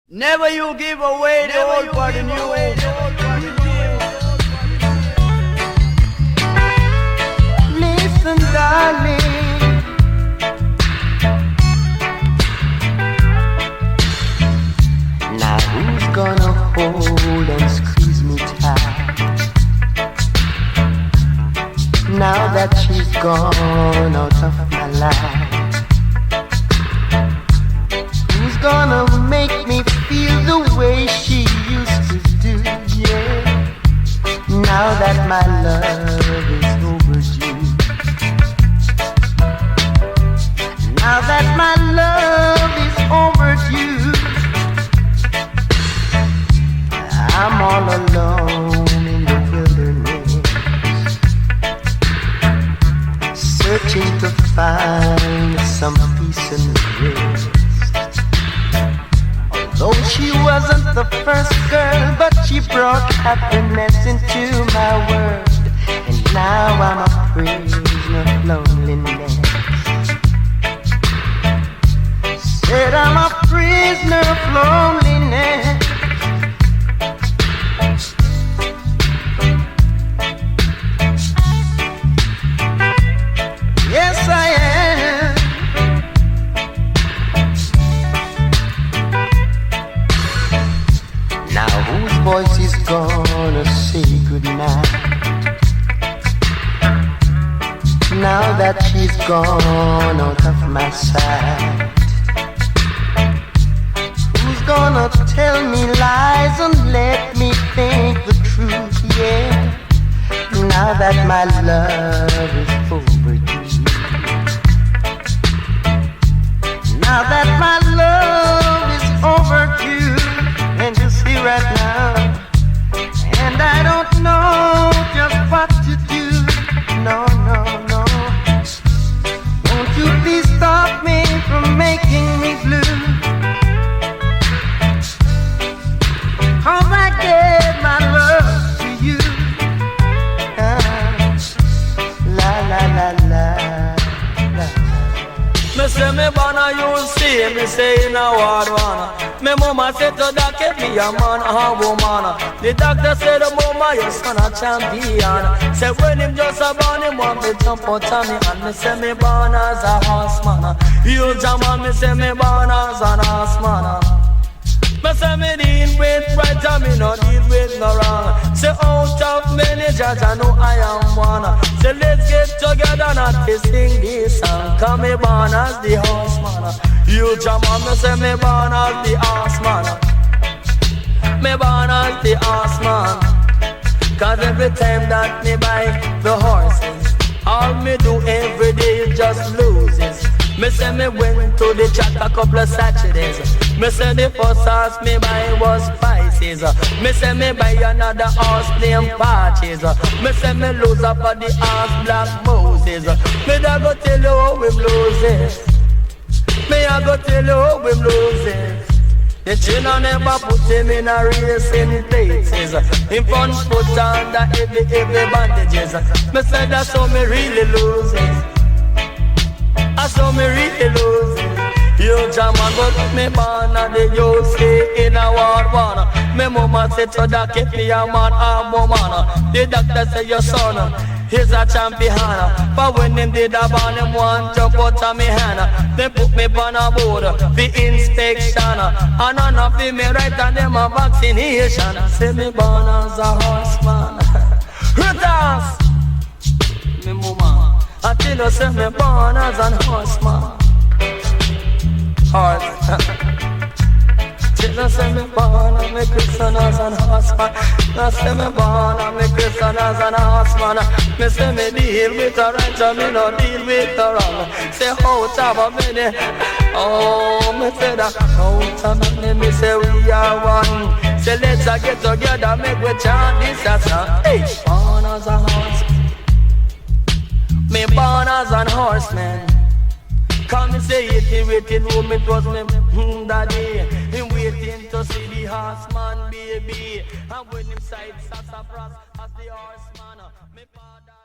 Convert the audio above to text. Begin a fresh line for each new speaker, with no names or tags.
Never you give away the old for the new.
Listen, darling. Now who's gonna hold and squeeze me tight? Now that she's gone out of my life, who's gonna make me feel the way she used to do, yeah? Now that my love is overdue, now that my love is overdue, I'm all alone in the wilderness, searching to find some peace and rest. Though she wasn't the first girl, but she brought happiness into my world. And now I'm a prisoner of loneliness. Said I'm a prisoner of loneliness. Yes, I am. Now whose voice is gonna say goodnight? Now that she's gone out of my sight, who's gonna tell me lies and let me think the truth, yeah? Now that my love is overdue, now that my love is overdue, and you see right now, and I don't know just what to do. No, no, no. Won't you please stop me from making me blue? 'Cause I gave my love to you. La la la la la.
Me say me born a you see me say in a ward one. Me mama said to that get me a man or a woman. The doctor said the mama your son a champion. Say when him just a born him want me jump out of me. And me say me born as a horseman. You jam me say me born as an horseman. Me say me deal with right and me no deal with no wrong. Say out of many judges I know I am one. Say let's get together and sing this song. Cause me born as the horseman. You jam on me say me born as the horseman. Me born as the horseman. Cause every time that me buy the horses, all me do every day is just loses. Me say me went to the track a couple of Saturdays. Me say the first horse me buy was spices. Me say me buy another horse playing parties. Me say me lose up on the horse Black Moses. Me da go tell you how him loses. Me a go tell you how him loses. The trainer never put him in a racing places. Him front foot under heavy bandages. Me say that's how me really loses. I saw me really lose. You jam and but me born and the youth stay in a ward one. Me mama said to that keep me a man or woman. The doctor say your son is a champion. But when him did a born him want jump out of me hand. They put me on a board for inspection. And none of me right and them a vaccination. Say me born as a horseman. Returns. Me mama I tell you, say me born as an horseman. Horse. Tell you, say me born and me Christian as an horseman. I say me born and me Christian as an horseman. Me say me deal with the right and me no deal with the wrong. Say out of a minute, oh me say that out of a minute, me say we are one. Say let's get together, make we chant this a song. Hey, born as a horseman. Me born as an horseman. Come me say it in waiting room, it was me daddy. Him waiting to see the horseman baby. And when him sight Sassafrost as the horseman, me father.